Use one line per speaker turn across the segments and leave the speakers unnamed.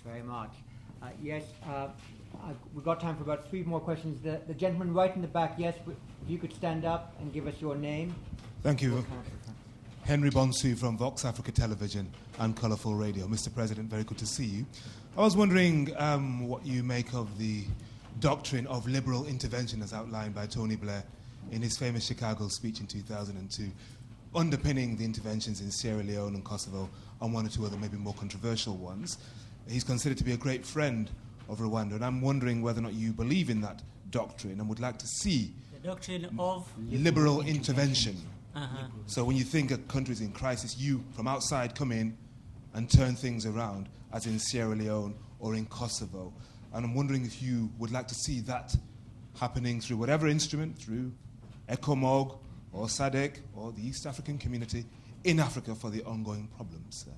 very much. Yes, we've got time for about 3 more questions. The gentleman right in the back, yes, if you could stand up and give us your name.
Thank you. Henry Bonsu from Vox Africa Television and Colourful Radio. Mr. President, very good to see you. I was wondering what you make of the doctrine of liberal intervention as outlined by Tony Blair in his famous Chicago speech in 2002, underpinning the interventions in Sierra Leone and Kosovo and 1 or 2 other maybe more controversial ones. He's considered to be a great friend of Rwanda, and I'm wondering whether or not you believe in that doctrine and would like to see
the doctrine of
liberal intervention. So when you think a country's in crisis, you from outside come in and turn things around, as in Sierra Leone or in Kosovo. And I'm wondering if you would like to see that happening through whatever instrument, through ECOMOG or SADC or the East African Community in Africa for the ongoing problems there.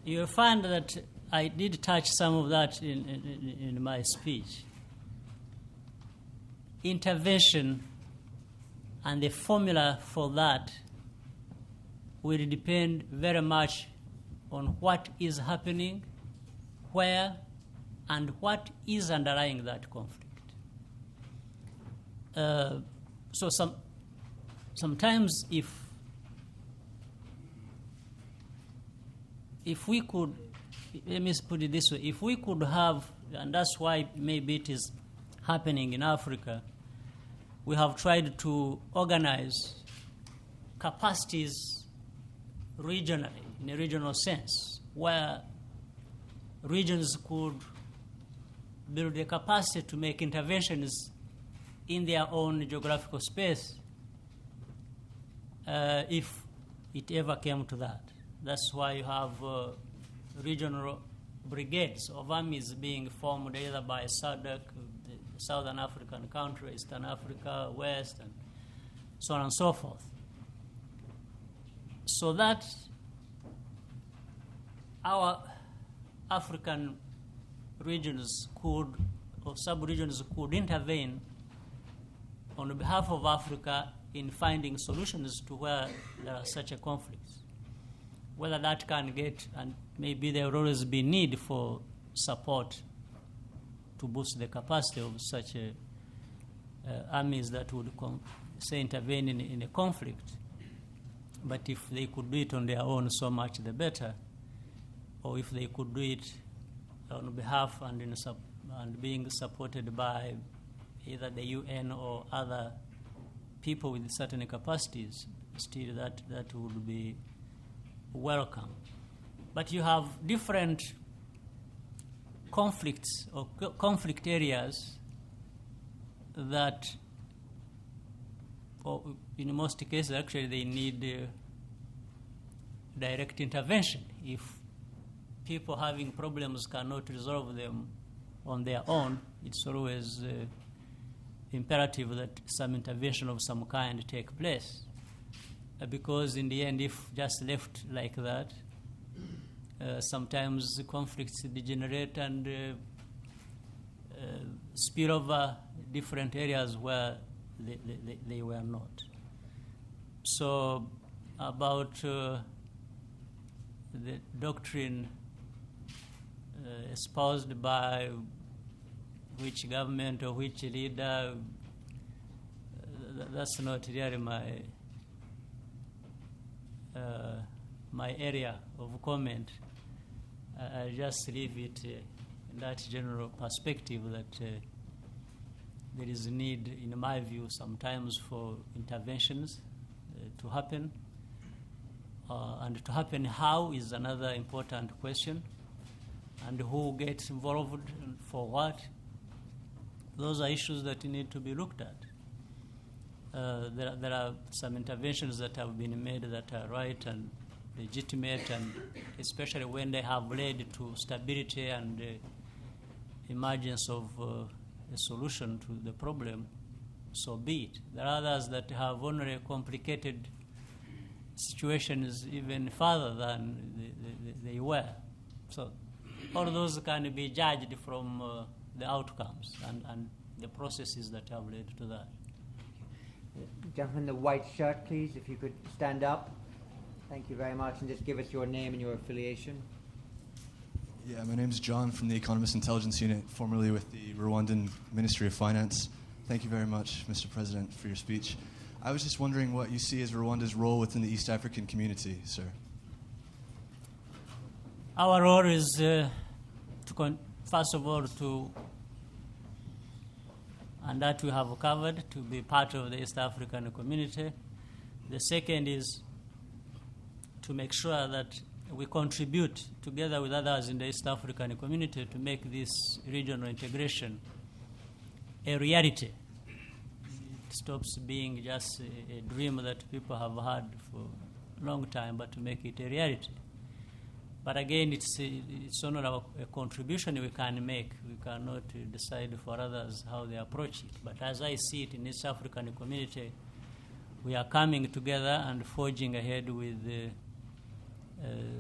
You'll find that I did touch some of that in my speech. Intervention and the formula for that will depend very much on what is happening, where, and what is underlying that conflict. So sometimes if we could, let me put it this way, if we could have, and that's why maybe it is happening in Africa, we have tried to organize capacities regionally, in a regional sense, where regions could build the capacity to make interventions in their own geographical space if it ever came to that. That's why you have regional brigades of armies being formed either by SADC, the Southern African countries, Eastern Africa, West, and so on and so forth. So that our African regions could, or sub-regions could intervene on behalf of Africa in finding solutions to where there are such a conflict. Whether that can get, and maybe there will always be need for support to boost the capacity of such armies that would, intervene in a conflict. But if they could do it on their own, so much the better. Or if they could do it on behalf and being supported by either the UN or other people with certain capacities, still that would be welcome. But you have different conflicts or conflict areas that, or in most cases, actually they need direct intervention. If people having problems cannot resolve them on their own, it's always imperative that some intervention of some kind take place. Because in the end, if just left like that, sometimes the conflicts degenerate and spill over different areas where they were not. So about the doctrine espoused by which government or which leader, that's not really my area of comment. I just leave it in that general perspective that there is a need, in my view, sometimes for interventions to happen. And to happen how is another important question. And who gets involved and for what. Those are issues that need to be looked at. There are some interventions that have been made that are right and legitimate, and especially when they have led to stability and emergence of a solution to the problem, so be it. There are others that have only complicated situations even further than they were. So all those can be judged from the outcomes and the processes that have led to that.
Gentleman in the white shirt, please, if you could stand up. Thank you very much, and just give us your name and your affiliation.
Yeah, my name's John from the Economist Intelligence Unit, formerly with the Rwandan Ministry of Finance. Thank you very much, Mr. President, for your speech. I was just wondering what you see as Rwanda's role within the East African community, sir.
Our role is, first of all, and that we have covered, to be part of the East African community. The second is to make sure that we contribute together with others in the East African community to make this regional integration a reality. It stops being just a dream that people have had for a long time, but to make it a reality. But again, it's only a contribution we can make. We cannot decide for others how they approach it. But as I see it in East African community, we are coming together and forging ahead with the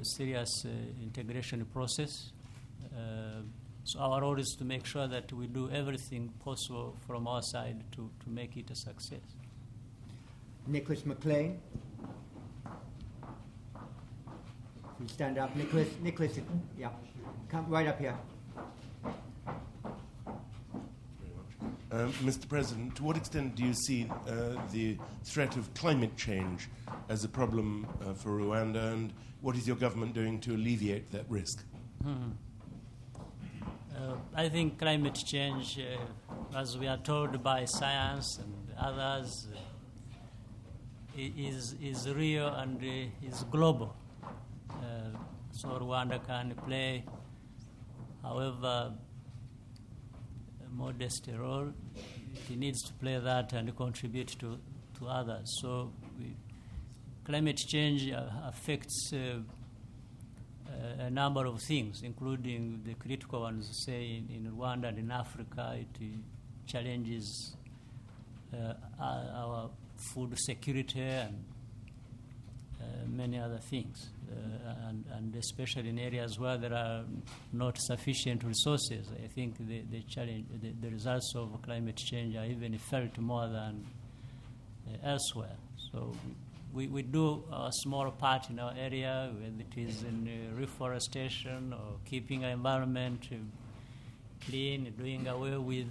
serious integration process. So our role is to make sure that we do everything possible from our side to make it a success.
Nicholas McLean. You stand up. Nicholas, yeah. Come right up here.
Mr. President, to what extent do you see the threat of climate change as a problem for Rwanda, and what is your government doing to alleviate that risk?
I think climate change, as we are told by science and others, is real and is global. So Rwanda can play, however modest a role. It needs to play that and contribute to others. So climate change affects a number of things, including the critical ones, say, in Rwanda and in Africa. It challenges our food security and many other things, and especially in areas where there are not sufficient resources. I think the challenge, the results of climate change are even felt more than elsewhere. So we do a small part in our area, whether it is in reforestation or keeping our environment clean, doing away with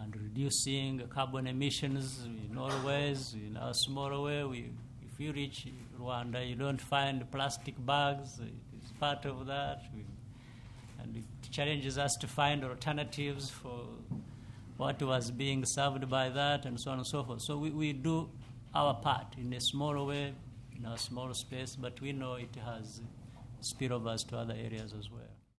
and reducing carbon emissions in all ways. In our small way, if you reach Rwanda, you don't find plastic bags. It's part of that. And it challenges us to find alternatives for what was being served by that, and so on and so forth. So we do our part in a small way, in a small space, but we know it has spillovers to other areas as well.